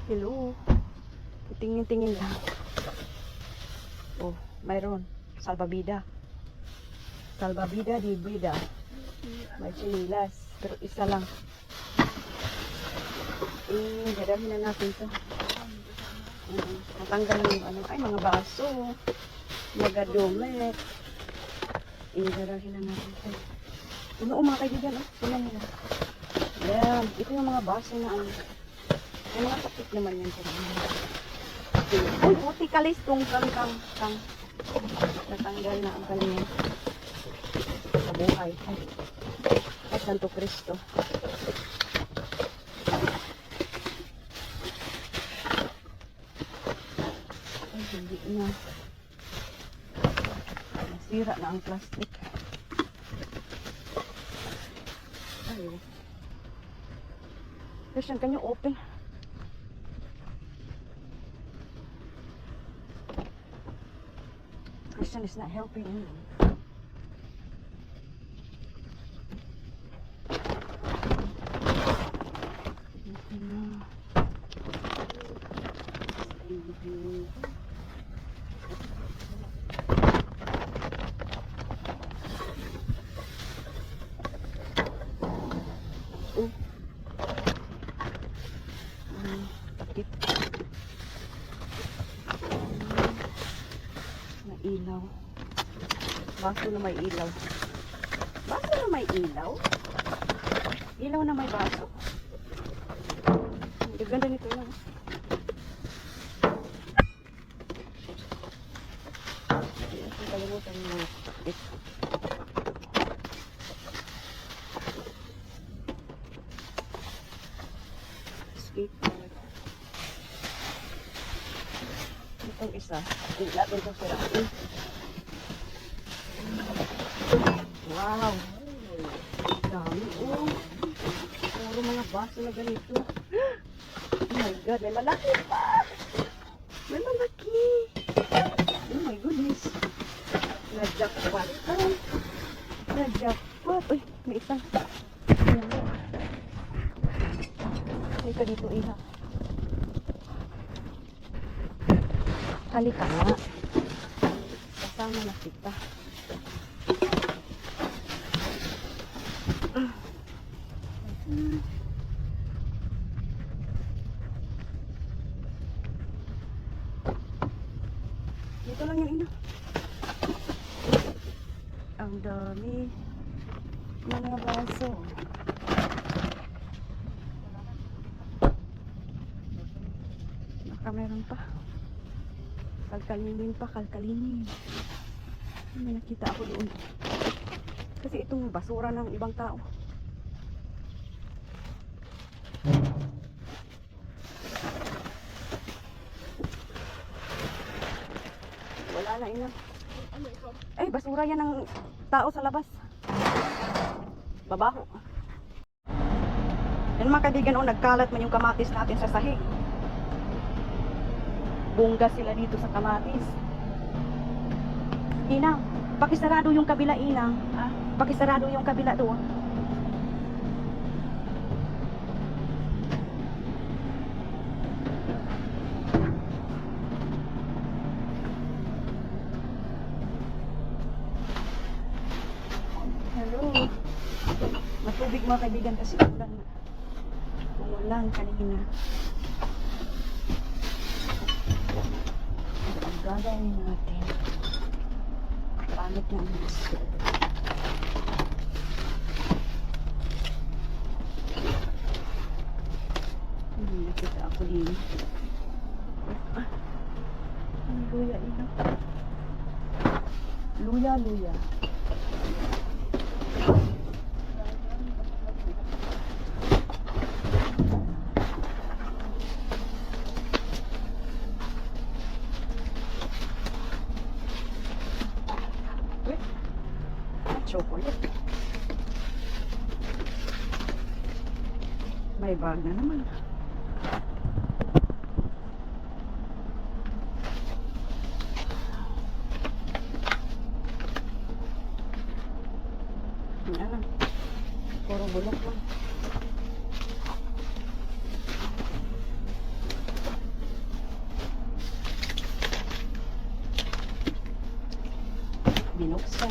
Hello. Tingin-tingin lang. Oh, mayroon. Salbabida. Salbabida di bida. May chinilas. Pero isa lang. Dadalhin na natin ito. Matanggal yung ano. Ay, mga baso. Mga dumet. Dadalhin na natin ito. Ano, mga kaibigan, puno nila. Yan. Ito yung mga baso na ano. May mga kapit naman yan. Uy, puti kalis tong kang. Natanggal na ang kalingan. Sa buhay. Ay, Santo Cristo. Ay, hindi na. Nasira na ang plastic. Ay. Christian, can you open? Christian is not helping me. Takip. May ilaw. Baso na may ilaw. Baso na may ilaw? Ilaw na may baso. Ang ganda nito lang. Kalimutan mo. Skateboard. Itong isa. Natin itong sirain. Wow! Dami. Oh! Puro mga baso na ganito. Oh my God! May malaki pa! May malaki! Oh my goodness! Na-jackpot! Na-jackpot! Uy! May isang. May ka dito, iha. Halika nga. Kasama na kita. Dito lang yung ina. Ang dami mga baso. Baka meron pa. Kalkalinin pa, kalkalinin. May nakita ako doon. Kasi itong basura ng ibang tao. Wala na ina. Ay, basura yan ng tao sa labas. Babaho. Yan mga kaibigan, nagkalat man yung kamatis natin sa sahig. Bungga sila dito sa kamatis. Inang, pakisarado yung kabila, Inang. Pakisarado yung kabila doon. Hello. Matubig mga kaibigan kasi umulan kanina. Ang gagawin natin. Pangit na ang gusto. Nakita ako din. Ang luya ina. Luya. Chocolate. May bag na naman. Ano? Puro bulok lang. buksan.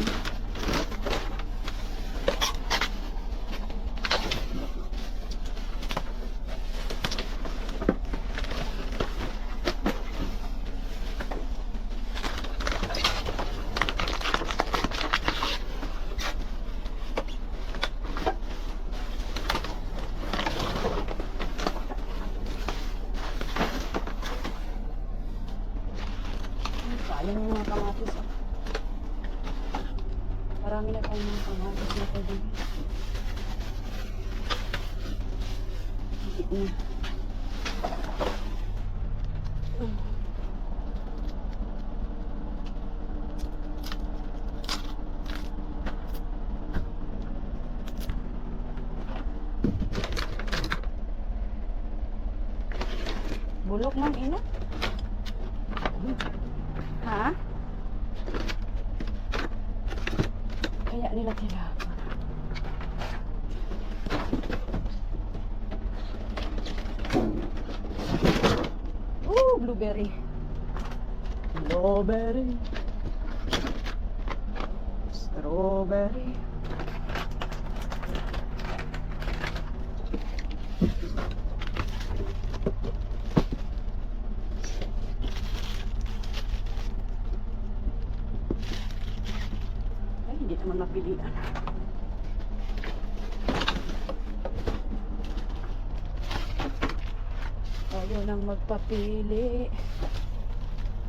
Sayang yung mga kamatis. Oh. Marami na tayong mga kamatis na pwede. Hindi na. Bulok ng ina. Ha? Kaya nila tinapon. Blueberry. Blueberry. Strawberry. Hindi naman mapilian. Ayaw nang magpapili.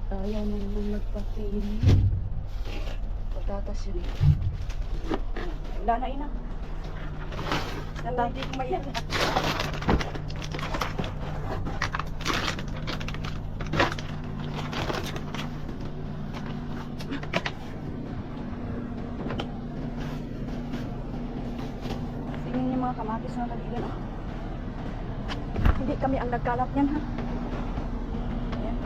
Ayaw nang magpapili. Patatas yun eh. Wala na ina. Natati ko mayan. Mga kamatis na naligan. Oh. Hindi kami ang nagkalat niyan ha. Ayan.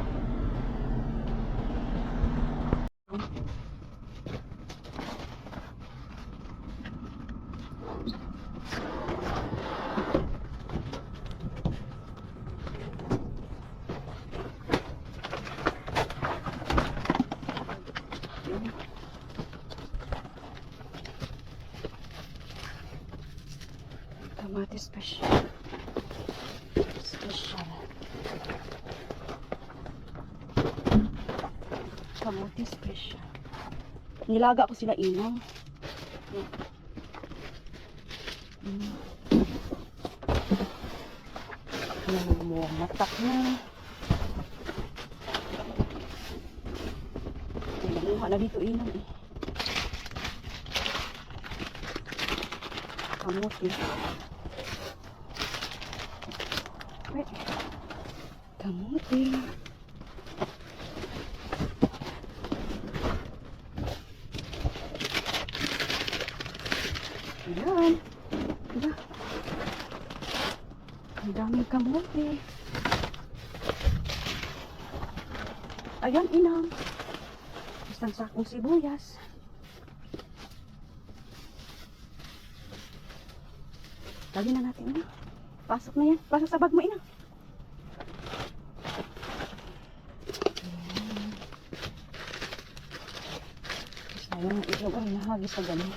Kamatis special. Kamuti special. Nilaga ko sila inang. Matak na. Namuha na dito inang eh. Kamuti. Wait. Kamuti. Ayan. Diba? Ang daming kamote. Ayan, inang. Isang sakong sibuyas. Lagyan na natin, inang. Pasok na yan. Pasok sa bag mo, inang. Sayang ang itlog ay nahagis sa ganun.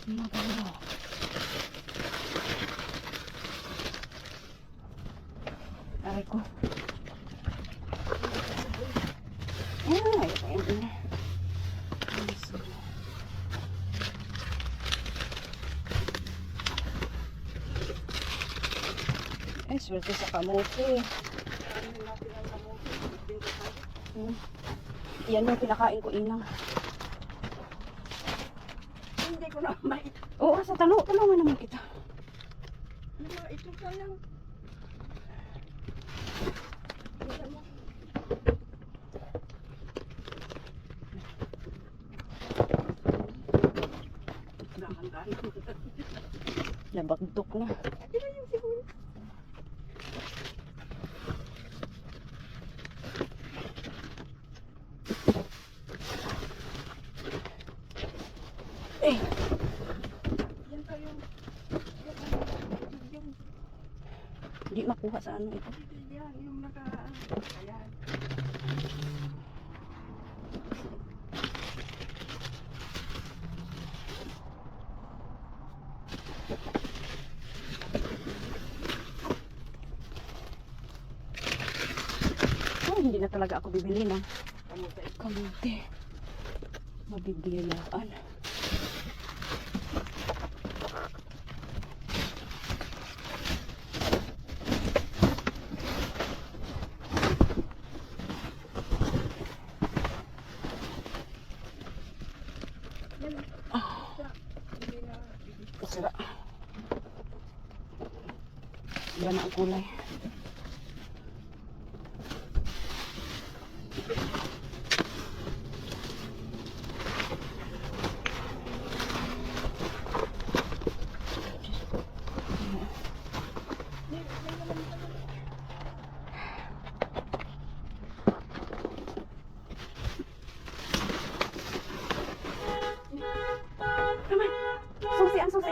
Maganda. Aray ko. Ay, ayan na. Ay, swerte sa kamote. Yan yung pinakain ko, inang. Hindi ko na maito. Oo, sa tulungan naman kita. Ito pa lang. Nabagdok na. Eh. Yan kayo. nakuha sa ano ito. Yan, yung naka... Ayan. Oh, hindi na talaga ako bibili ng kamote. Mabibilaan. Sira. Iba na ang kulay. Susi, ang susi.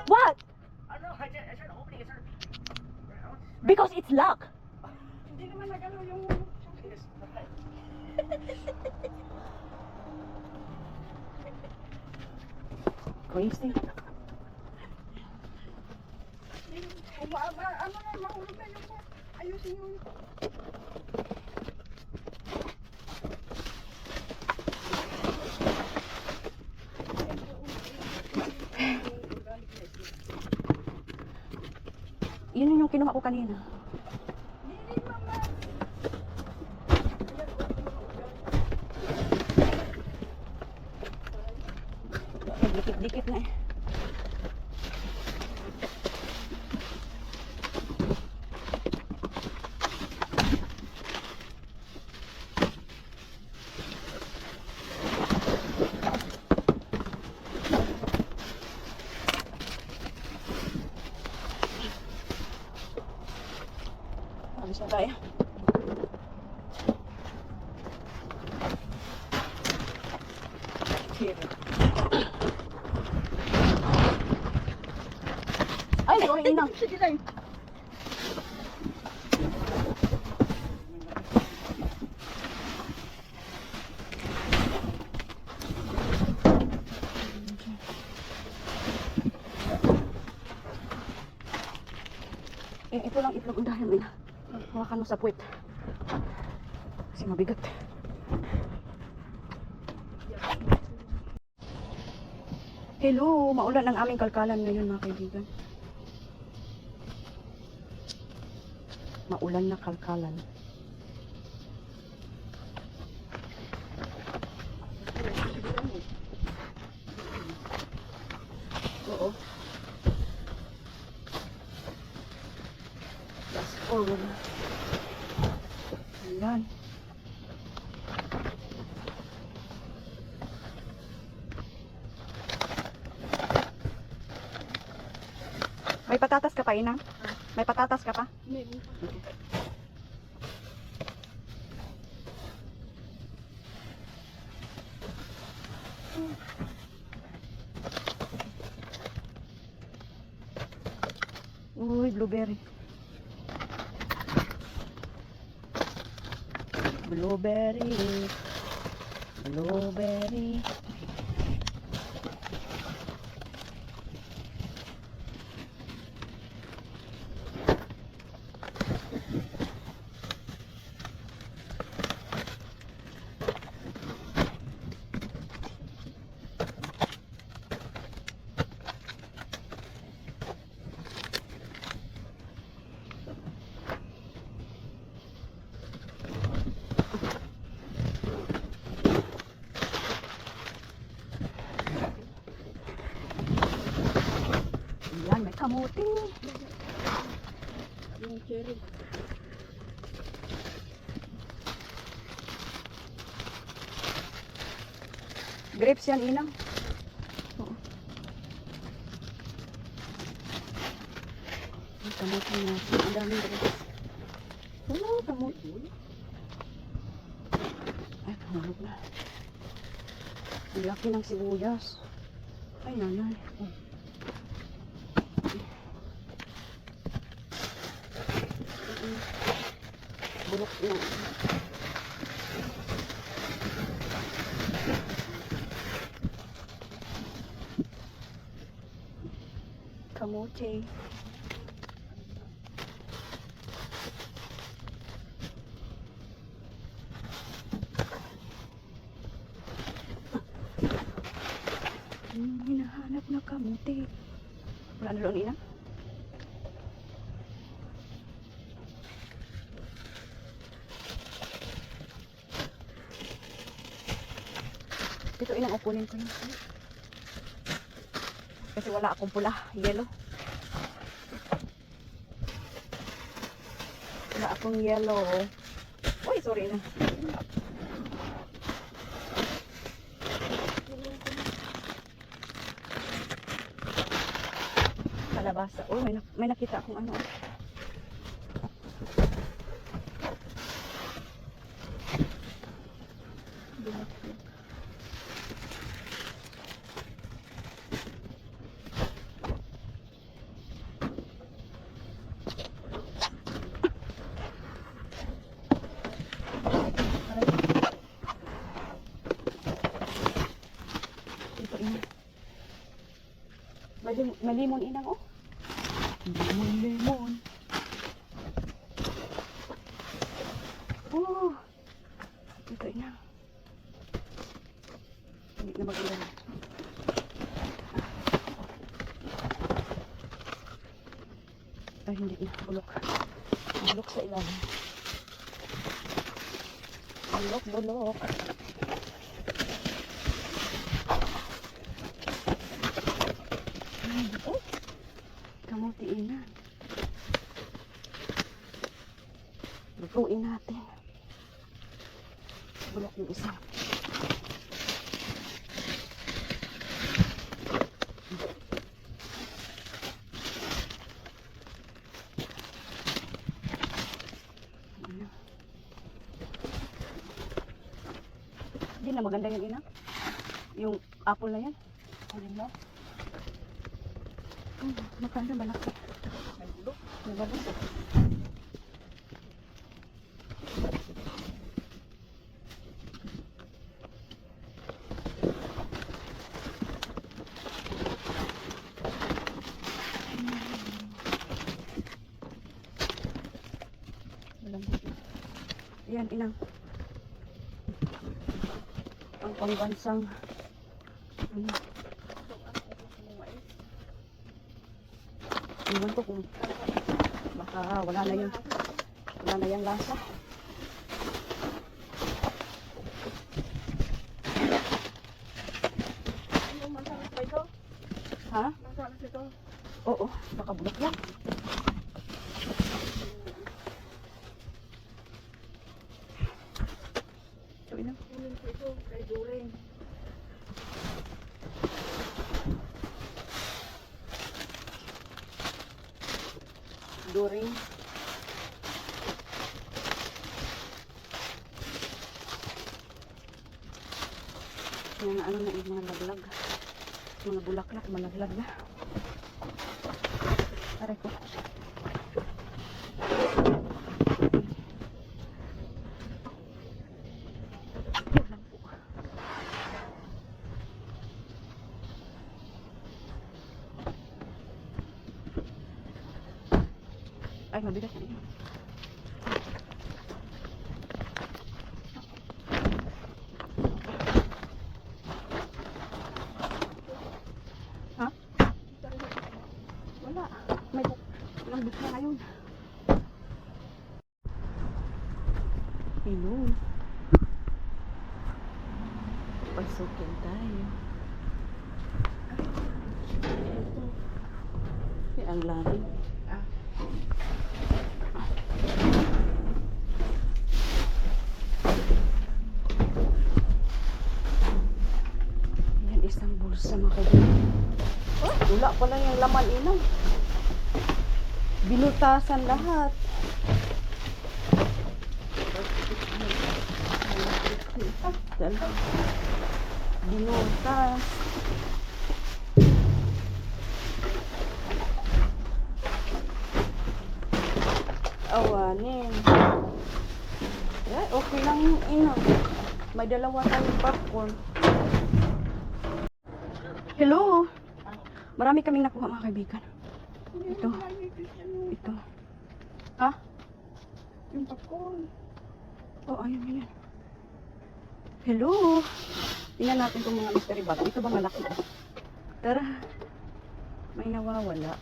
What? Because it's locked. Hindi naman nagano yung... Crazy. Ano na, mahulog na yung... Ayusin yung... Yun yung kinuha ko kanina. Dikit-dikit na eh. Alis na tayo. Ay, sorry, inang. Sige lang. Ito lang itlog ang dahil nila. Hawakan mo sa puwet. Kasi mabigat. Hello, maulan ang aming kalkalan ngayon mga kaibigan. Maulan na kalkalan. Oo. Fast forward na. Ayan. May patatas ka pa, Ina? May patatas ka pa? Meron pa. Uy, blueberry. Blueberry. Blueberry. Yan, may kamuti. Yung cherry. Grapes yan, Inang. Oo. Ang kamuti na. Ang daming grapes. Wala, kamuti. Ay, pahulog na. Ang laki ng sibuyas. Ay, nanay. Oh. Bulok na. Kamote. Hinahanap na kamote. Wala na doon, ina? Dito inang upunin ko yun. Kasi wala akong pula, yellow. Wala akong yellow. Uy, sorry na. Kalabasa. Uy, may nakita akong ano. May limon inang oh. Limon. Oh. Ito inang. Hindi na mag-ilan. Ay, hindi na. Bulok. Bulok sa ilalim. Bulok, bulok. Kamuti ina. Lutuin natin. Bulok yung isa. Hindi na maganda yan ina. Yung apple na yan. Alin na. Maganda malaki. Nagalo. Yan, inang. Ang pangbansang iwan ko kung baka wala na yung lasa. Masalas ba ito? Ha? Masalas ito? Oo, baka bulok yan. So, inang. Kunin ko ito kay During. During. Yan ano na yung mga laglag. Mga bulaklak, malaglag na. Aray ko. Yan lang po. Ay, mabigat na yun. Ha? Wala. May lambot na ngayon. Hello. Pasukin tayo. Ay, ang lalim. Yan, isang bulsa mga kaibigan. Oh, wala pala yung laman inang. Binutasan lahat. Dala. Binutas. Awanin. Eh, okay lang yung ina. May dalawa tayong popcorn. Hello! Marami kaming nakuha mga kaibigan. Ito. Ito. Ha? Yung popcorn. Oh, ayun, yan. Hello! Tingnan natin itong mga mystery bag. Ito ba malaki? Tara. May nawawala.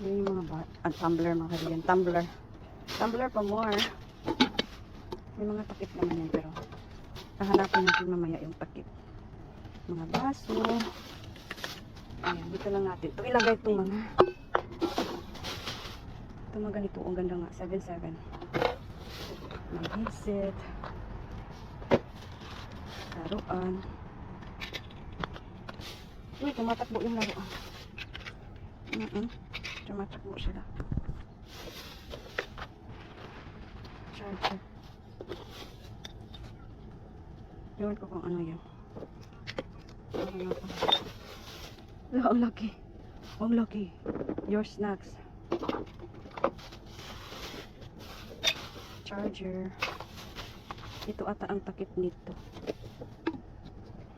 Yan yung mga tumbler mga kaibigan. Tumbler. Tumbler pa more. May mga takip naman yan pero hahanapin natin mamaya yung takip. Mga baso. Ayan, dito lang natin. Ito ilagay itong mga ito mga ganito. Ang ganda nga. 7-7. May headset. Laruan. Uy, tumatakbo yung laruan. Tumatakbo sila. Charger. Ewan ko kung ano yan. Ang laki. Ang laki. Your snacks. Charger. Ito ata ang takip nito.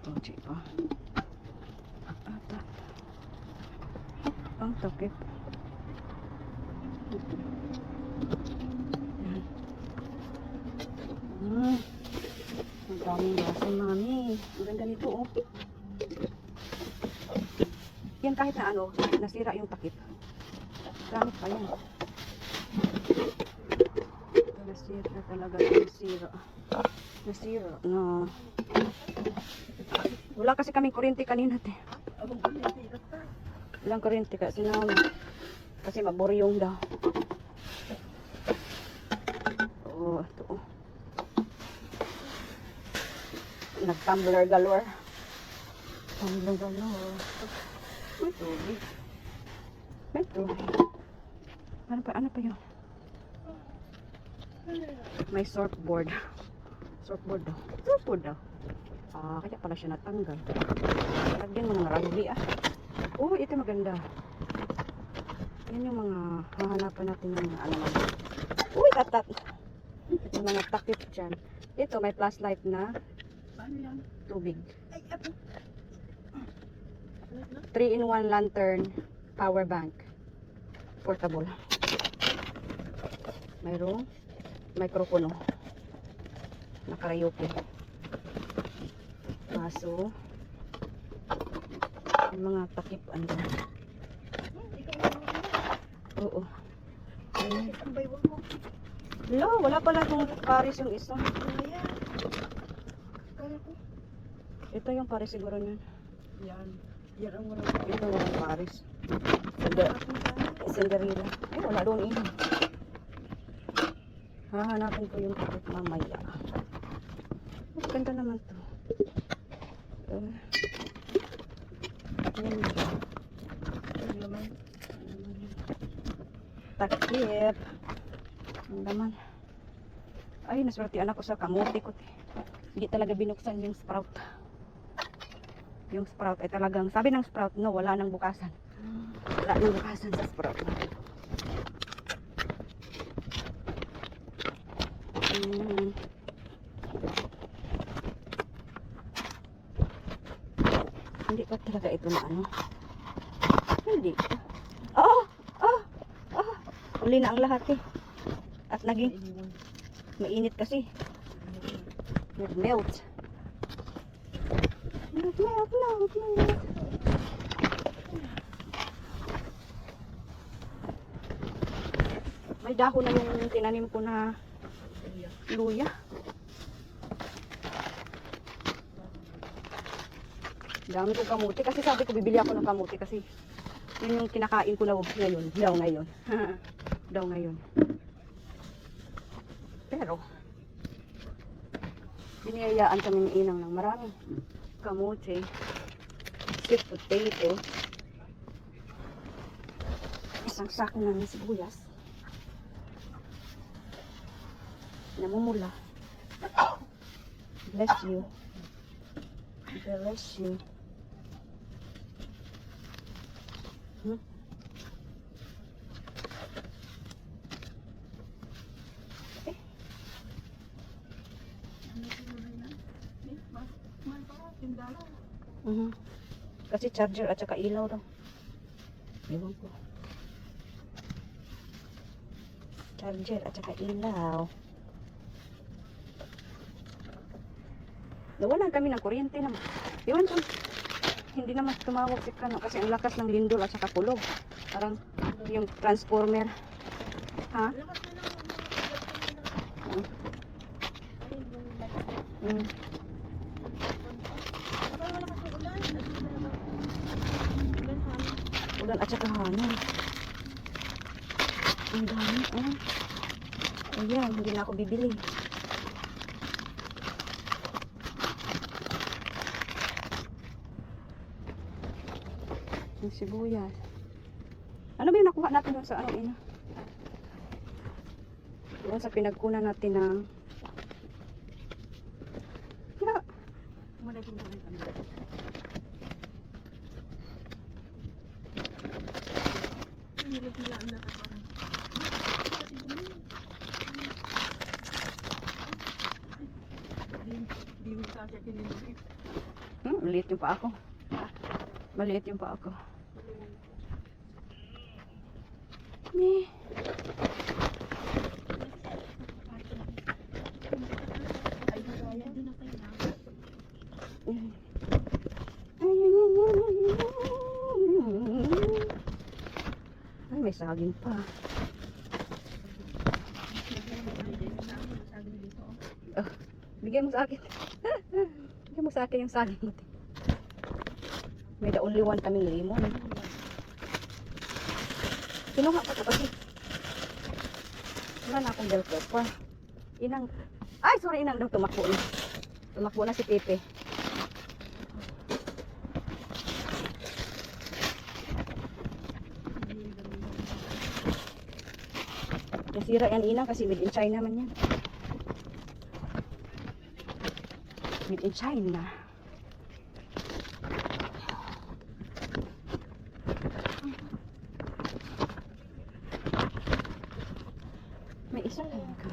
Oh, chipa. Ata. Ang takip. Yan. Ang daming baso, mami. Ang ganda nito, oh. Yan kahit na ano, nasira yung takip. Gamit pa yan. Nasira talaga, nasira. Nasira na. Wala kasi kaming kuryente kanina, te. Walang kuryente kasi naman. Kasi maburyong daw. Oh, ito, oh. Nag-tumbler galore. Tumbler galore. May tubig. May tubig. Ano pa yun? May surfboard. Surfboard daw. Surfboard daw. Ah, kaya pala siya natanggal. Lagyan mo ng rugby, ah. Oh, ito maganda. Yan yung mga hahanapan natin ng mga ano. Uy, tatat. Ito yung mga takip dyan. Ito, may flashlight na tubig. 3-in-1 lantern power bank. Portable. Mayroong microphone. Nakarayoke. Baso. Yung mga takip ano. Oo. Hello, wala pala itong Paris yung isa. Ito yung Paris siguro niyan. Yan. Yan ang wala. Ito walang Paris. Cinderella. Ay, wala doon ini. Hahanapin ko yung takip mamaya. Mas ganda naman to. Yan siya. Takip. Ang laman. Ay, naswertian ako sa kamote ko. Hindi talaga binuksan yung sprout. Yung sprout ay talagang, sabi ng sprout, no, wala nang bukasan. Wala nang bukasan sa sprout. Hindi pa talaga ito na ano. Hindi. Uli na ang lahat eh. At naging mainit kasi. Nag-melt. Nag-melt. May dahon na yung tinanim ko na luya. Dami kong kamuti kasi sabi ko bibili ako ng kamuti kasi yun yung kinakain ko na ngayon. Daw ngayon. Pero biniyayaan kami ng inang ng marami. Kamuti, sweet potato, isang sako ng sibuyas. Namumula. Bless you. Bless you. Hmm? Mhm. Kasi charger at saka ilaw daw. Ewan ko. Charger at saka ilaw. Nawalan kami ng kuryente naman. Ewan ko. Hindi naman tumawag si Kano kasi ang lakas ng lindol at saka kulog. Parang yung transformer. Ha? Mm. Ulan at saka hangin. Ang dami. Ayan, hindi na ako bibili. Yung sibuyas. Ano ba yung nakuha natin doon sa ano ina? Doon sa pinagkunan natin ng maliit yung pa ako. Maliit yung pa ako. Ne. Ay, may saging pa. Oh, bigyan mo sa akin. Bigyan mo sa akin yung saging mo. May the only one kaming limon. Kinuha ko ito kasi wala na akong bell pepper. Inang, ay sorry, inang daw tumakbo na. Tumakbo na si Pepe. Nasira yan inang kasi made in China man yan. Made in China. May isa lang ka.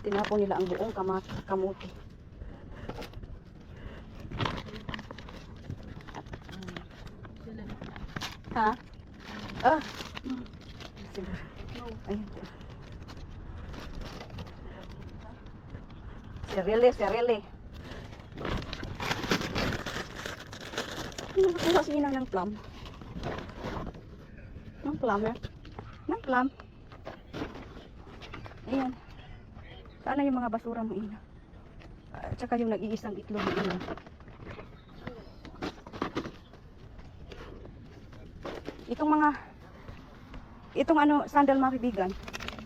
Tinapon nila ang buong kamuti. Ha? Ah. Siguro. Ayun. Serele. Ano ba kasi yun ng plum? Ng plumber? Ng plum? Ayan. Sana yung mga basura mo ina. At saka yung nag-iisang itlog mo ina. Itong ano, sandal mga kaibigan,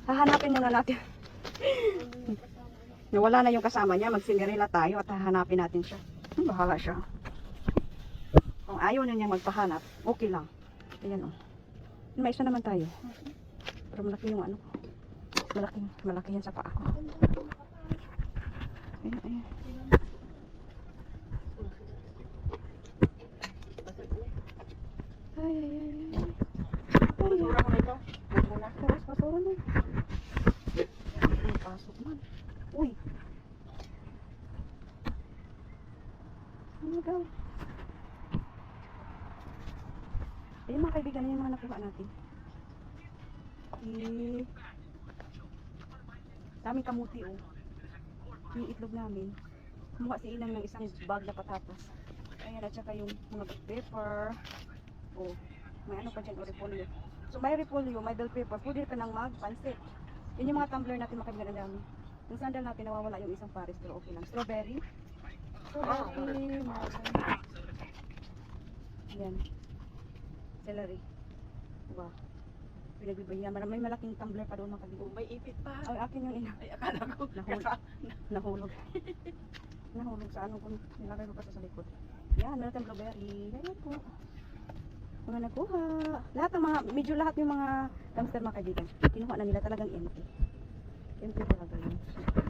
hahanapin muna natin. Nawala na yung kasama niya, magsinderela tayo at hahanapin natin siya. Bahala siya. Kung ayaw na niya magpahanap, okay lang. Ayan o. May isa naman tayo. Pero malaki yung ano. Malaki yan sa paa ko. Ayan. Ay. Basura mo na ito. Basura na. Pasok man. Uy. Ano daw? Ayun mga kaibigan, yung mga nakuha natin. Daming kamuti oh. Yung itlog namin. Kumuha si inang ng isang bag na patatas. Ayan, at saka yung mga pepper. Oh, may ano pa dyan, o repolyo. So may repolyo, may bell pepper. Pwede ka ng magpansit. Yun yung mga tumbler natin makaibigan ang dami. Yung sandal natin nawawala yung isang pares pero okay lang. Strawberry. Yan. Celery. Wow. Pinagbibayan. May malaking tumbler pa doon mga kaibigan. May ipit pa. Ay, akin yung ina. Ay, akala ko. Nahulog. Nahulog sa ano kung nilagay ko pa sa likod. Yan, meron tayong blueberry. Ayan po. Mga nakuha. Lahat ng mga, medyo lahat yung mga dumpster mga kaibigan. Kinuha na nila talagang empty. Empty talaga yun.